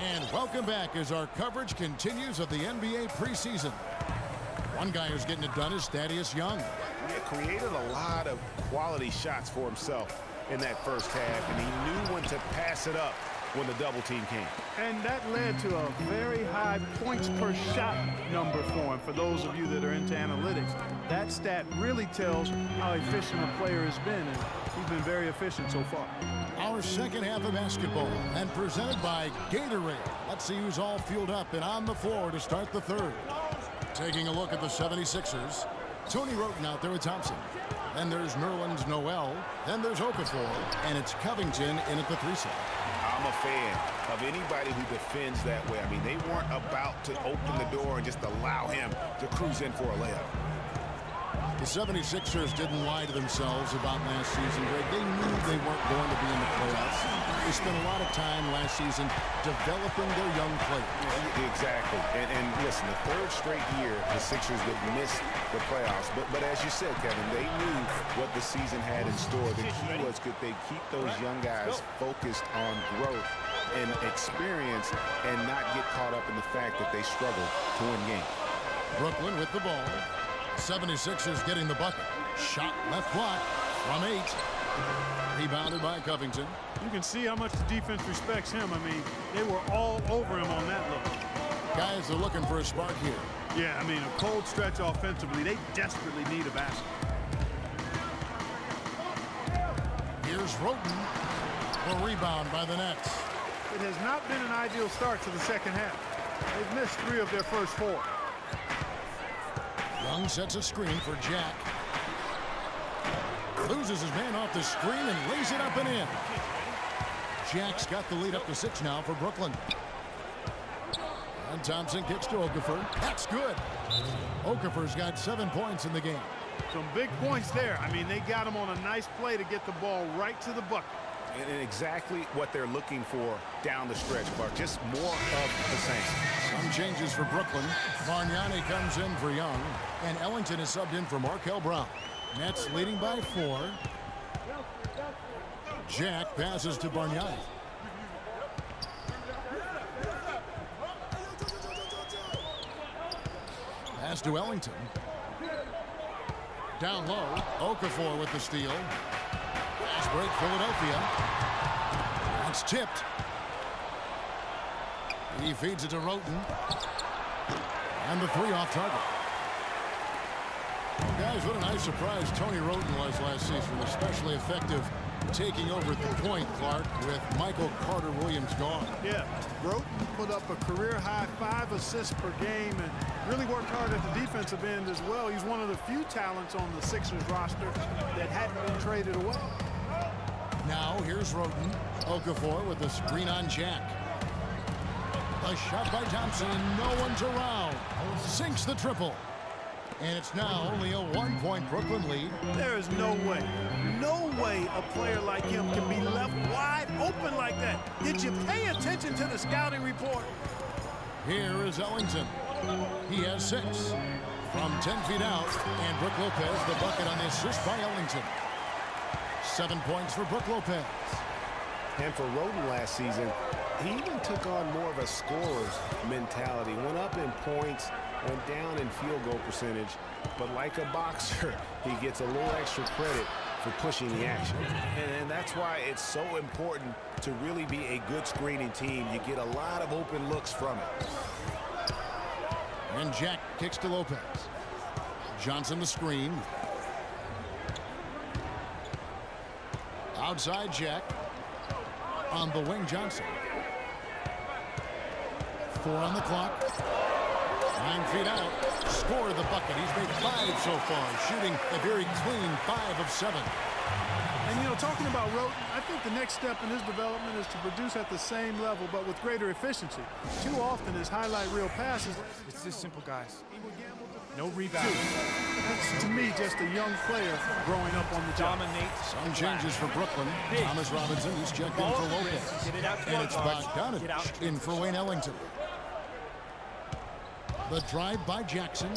And welcome back as our coverage continues of the NBA preseason. One guy who's getting it done is Thaddeus Young. He created a lot of quality shots for himself in that first half, and he knew when to pass it up when the double team came. And that led to a very high points per shot number for him. For those of you that are into analytics, that stat really tells how efficient a player has been, and he's been very efficient so far. Our second half of basketball, and presented by Gatorade. Let's see who's all fueled up and on the floor to start the third. Taking a look at the 76ers. Tony Roten out there with Thompson. Then there's Nerlens Noel. Then there's Okafor. And it's Covington in at the 3-side. I'm a fan of anybody who defends that way. I mean, they weren't about to open the door and just allow him to cruise in for a layup. The 76ers didn't lie to themselves about last season, Greg. They knew they weren't going to be in the playoffs. They spent a lot of time last season developing their young players. Exactly. And listen, the third straight year the Sixers would miss the playoffs. But as you said, Kevin, they knew what the season had in store. The key was could they keep those young guys focused on growth and experience and not get caught up in the fact that they struggled to win games. Brooklyn with the ball. 76ers getting the bucket. Shot left block from 8. Rebounded by Covington. You can see how much the defense respects him. I mean, they were all over him on that look. Guys are looking for a spark here. Yeah, I mean, a cold stretch offensively. They desperately need a basket. Here's Roten. The rebound by the Nets. It has not been an ideal start to the second half. They've missed 3 of their first 4. Young sets a screen for Jack. Loses his man off the screen and lays it up and in. Jack's got the lead up to 6 now for Brooklyn. And Thompson kicks to Okafor. That's good. Okafor's got 7 points in the game. Some big points there. I mean, they got him on a nice play to get the ball right to the bucket. And exactly what they're looking for down the stretch, Clark. Just more of the same. Some changes for Brooklyn. Bargnani comes in for Young. And Ellington is subbed in for Markel Brown. Nets leading by 4. Jack passes to Bargnani. Pass to Ellington. Down low. Okafor with the steal. Fast break, Philadelphia. That's tipped. He feeds it to Roten. And the 3 off target. Guys, what a nice surprise Tony Roten was last season. Especially effective taking over the point, Clark, with Michael Carter-Williams gone. Yeah, Roten put up a career-high 5 assists per game and really worked hard at the defensive end as well. He's one of the few talents on the Sixers roster that hadn't been traded away. Now here's Roten. Okafor with a screen on Jack. A shot by Thompson. No one's around. Sinks the triple. And it's now only a 1-point Brooklyn lead. There is no way a player like him can be left wide open like that. Did you pay attention to the scouting report? Here is Ellington. He has 6 from 10 feet out. And Brook Lopez, the bucket on the assist by Ellington. 7 points for Brook Lopez. And for Roten last season, he even took on more of a scorer's mentality. Went up in points, went down in field goal percentage. But like a boxer, he gets a little extra credit for pushing the action. And that's why it's so important to really be a good screening team. You get a lot of open looks from it. And Jack kicks to Lopez. Johnson the screen. Outside Jack. On the wing, Johnson. 4 on the clock. 9 feet out. Score the bucket. He's made 5 so far. Shooting a very clean 5 of 7. And, you know, talking about Roten, I think the next step in his development is to produce at the same level, but with greater efficiency. Too often his highlight reel passes. It's this simple, guys. No rebound. That's, to me, just a young player growing up on the job. Some changes for Brooklyn. Thomas Robinson is checked in for Lopez. And it's Bogdanovich in for Wayne Ellington. The drive by Jackson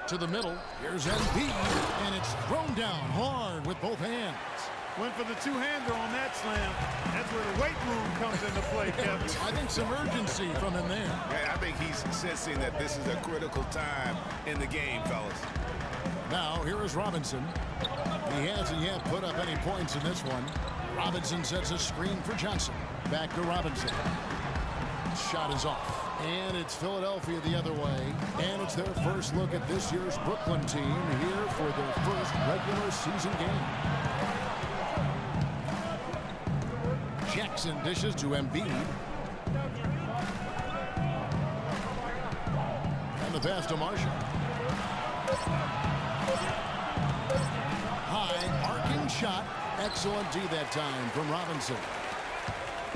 to the middle. Here's Embiid, and it's thrown down hard with both hands. Went for the two-hander on that slam. That's where the weight room comes into play, Kevin. I think some urgency from him there. Yeah, I think he's sensing that this is a critical time in the game, fellas. Now, here is Robinson. He hasn't yet put up any points in this one. Robinson sets a screen for Johnson. Back to Robinson. Shot is off. And it's Philadelphia the other way. And it's their first look at this year's Brooklyn team here for their first regular season game. Jackson dishes to Embiid. And the pass to Marshall. High arcing shot. Excellent D that time from Robinson.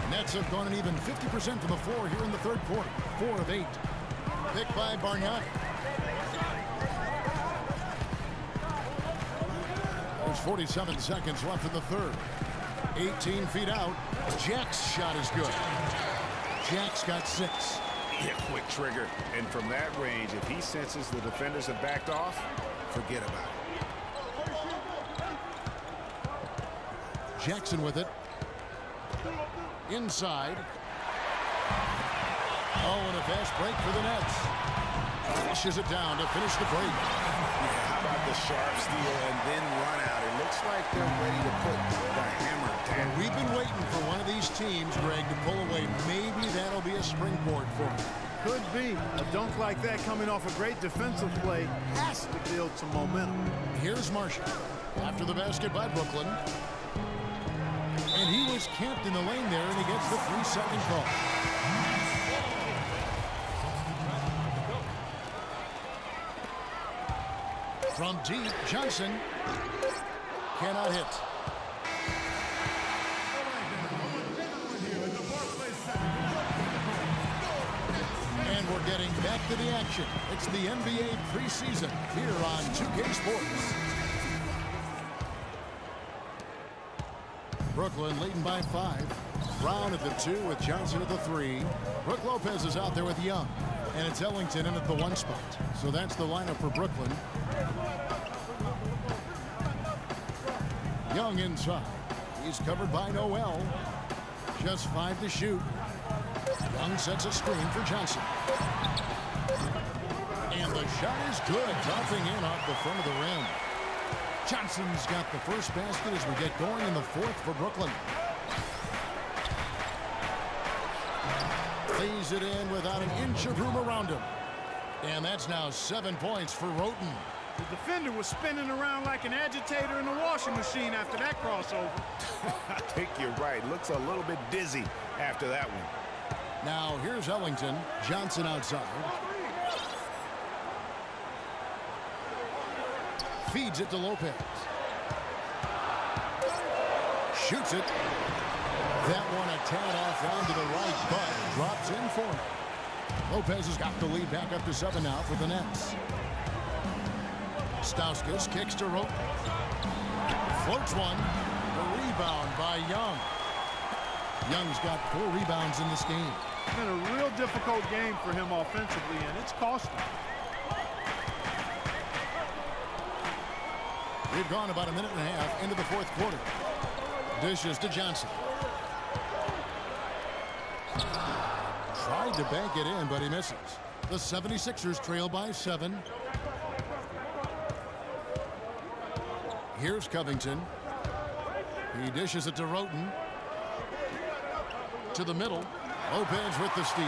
Nets have gone an even 50% from the floor here in the third quarter. 4 of 8. Picked by Bargnani. There's 47 seconds left in the third. 18 feet out. Jack's shot is good. Jack's got 6. Yeah, quick trigger. And from that range, if he senses the defenders have backed off, forget about it. Jackson with it. Inside. Oh, and a fast break for the Nets. Pushes it down to finish the break. Yeah, how about the sharp steal and then run out? It looks like they're ready to put the hammer down. We've been waiting for one of these teams, Greg, to pull away. Maybe that'll be a springboard for them. Could be. A dunk like that coming off a great defensive play has to build some momentum. Here's Marshall. After the basket by Brooklyn. And he was camped in the lane there, and he gets the 3-second call. From deep, Johnson cannot hit. And we're getting back to the action. It's the NBA preseason here on 2K Sports. Brooklyn leading by 5. Brown at the 2 with Johnson at the 3. Brook Lopez is out there with Young. And it's Ellington in at the 1 spot. So that's the lineup for Brooklyn. Young inside. He's covered by Noel. Just 5 to shoot. Young sets a screen for Johnson. And the shot is good. Dropping in off the front of the rim. Johnson's got the first basket as we get going in the 4th for Brooklyn. Lays it in without an inch of room around him. And that's now 7 points for Roten. The defender was spinning around like an agitator in a washing machine after that crossover. I think you're right. Looks a little bit dizzy after that one. Now here's Ellington. Johnson outside. Feeds it to Lopez. Shoots it. That one a tad off down to the right, but drops in for him. Lopez has got the lead back up to 7 now for the Nets. Stauskas kicks to Roten. Floats one. The rebound by Young. Young's got 4 rebounds in this game. It's been a real difficult game for him offensively, and it's cost him. We've gone about a minute and a half into the 4th quarter. Dishes to Johnson. Tried to bank it in, but he misses. The 76ers trail by 7. Here's Covington. He dishes it to Roten. To the middle. Lopez with the steal.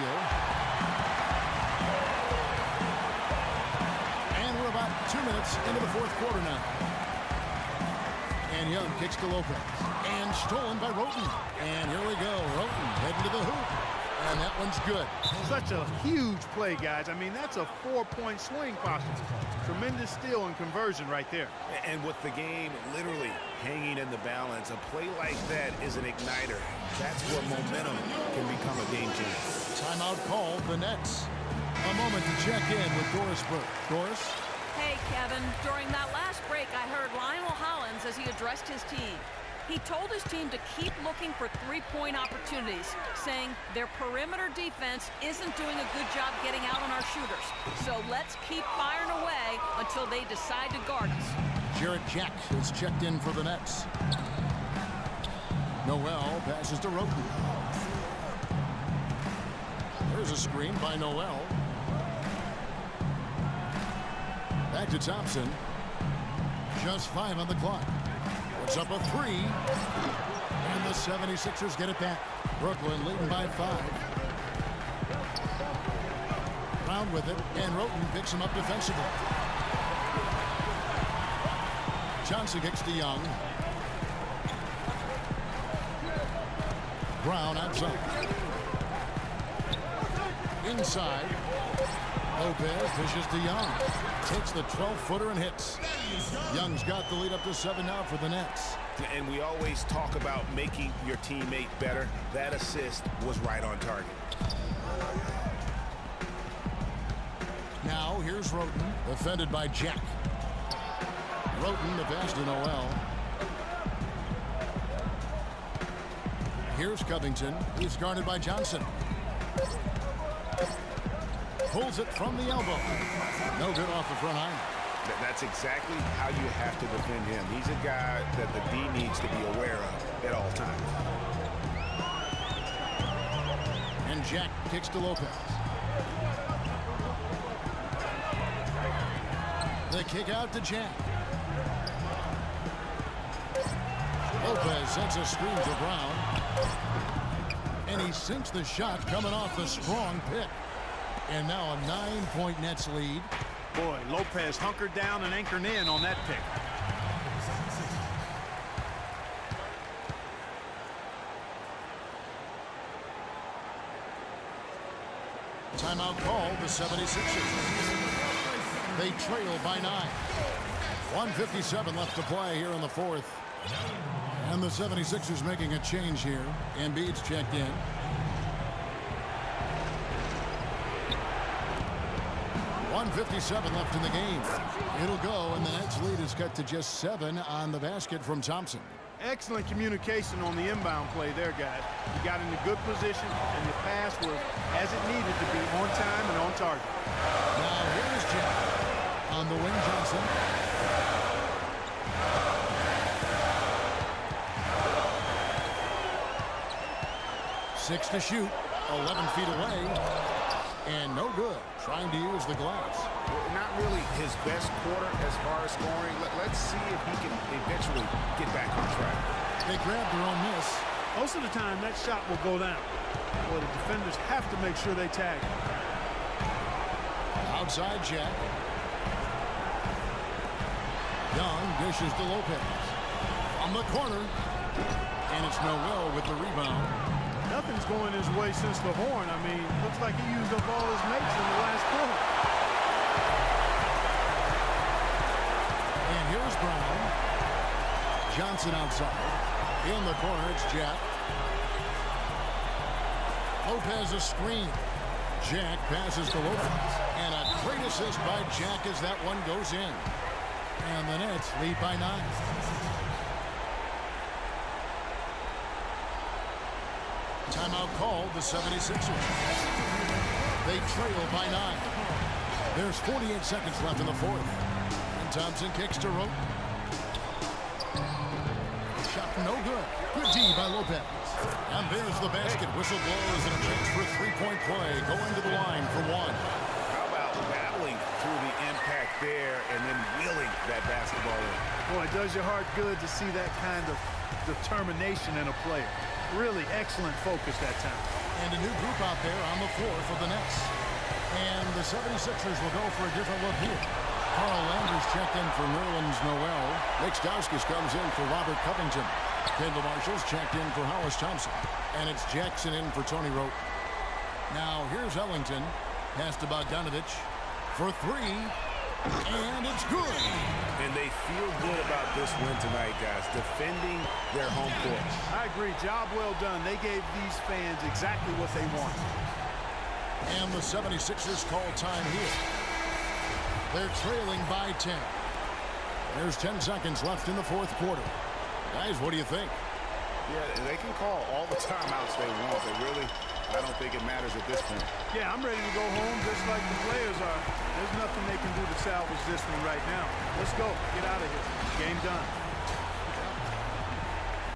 And we're about 2 minutes into the 4th quarter now. And Young kicks to Lopez. And stolen by Roten. And here we go. Roten heading to the hoop. And that one's good. Such a huge play, guys. I mean, that's a 4-point swing possible. Tremendous steal and conversion right there. And with the game literally hanging in the balance, a play like that is an igniter. That's where momentum can become a game changer. Timeout called, the Nets. A moment to check in with Doris Burke. Doris? Hey, Kevin. During that last break, I heard Lionel Hollins as he addressed his team. He told his team to keep looking for 3-point opportunities, saying their perimeter defense isn't doing a good job getting out on our shooters. So let's keep firing away until they decide to guard us. Jarrett Jack is checked in for the Nets. Noel passes to Roten. There's a screen by Noel. Back to Thompson. Just 5 on the clock. Puts up a 3. And the 76ers get it back. Brooklyn leading by 5. Brown with it, and Roten picks him up defensively. Johnson kicks to Young. Brown outside. Inside. Lopez pushes to Young. Takes the 12-footer and hits. Young's got the lead up to 7 now for the Nets. And we always talk about making your teammate better. That assist was right on target. Now here's Roten, defended by Jack. Roten the pass to Noel. Here's Covington. He's guarded by Johnson. Pulls it from the elbow. No good off the front iron. That's exactly how you have to defend him. He's a guy that the D needs to be aware of at all times. And Jack kicks to Lopez. The kick out to Jack. Lopez sends a screen to Brown. And he sinks the shot coming off the strong pick. And now a 9-point Nets lead. Boy, Lopez hunkered down and anchored in on that pick. Timeout called the 76ers. They trail by 9. 1:57 left to play here in the fourth. And the 76ers making a change here. Embiid's checked in. .57 left in the game. It'll go, and the Nets lead is cut to just 7 on the basket from Thompson. Excellent communication on the inbound play there, guys. You got in a good position, and the pass was as it needed to be, on time and on target. Now here's Jack. On the wing, Johnson. Six to shoot. 11 feet away. And no good. Trying to use the glass. Not really his best quarter as far as scoring. Let's see if he can eventually get back on track. They grab their own miss. Most of the time, that shot will go down. Well, the defenders have to make sure they tag him. Outside Jack. Young dishes to Lopez. On the corner. And it's Noel with the rebound. Nothing's going his way since the horn. I mean, looks like he used up all his mates in the last quarter. And here's Brown. Johnson outside. In the corner, it's Jack. Lopez a screen. Jack passes to Lopez. And a great assist by Jack as that one goes in. And the Nets lead by 9. Timeout called the 76ers. They trail by 9. There's 48 seconds left in the fourth. And Thompson kicks to Roten. Shot no good. Good D by Lopez. And there's the basket. Whistle blows and a chance for a three-point play. Going to the line for one. How about battling through the impact there and then wheeling that basketball in? Boy, it does your heart good to see that kind of determination in a player. Really excellent focus that time. And a new group out there on the floor for the Nets. And the 76ers will go for a different look here. Carl Landers checked in for Nerlens Noel. Nick Stauskas comes in for Robert Covington. Kendall Marshall's checked in for Hollis Thompson. And it's Jackson in for Tony Roten. Now here's Ellington. Pass to Bogdanovich for 3. And it's good. And they feel good about this win tonight, guys. Defending their home court. I agree. Job well done. They gave these fans exactly what they want. And the 76ers call time here. They're trailing by 10. There's 10 seconds left in the fourth quarter. Guys, what do you think? Yeah, they can call all the timeouts they want, but really, I don't think it matters at this point. Yeah, I'm ready to go home just like the players are. There's nothing they can do to salvage this one right now. Let's go. Get out of here. Game done.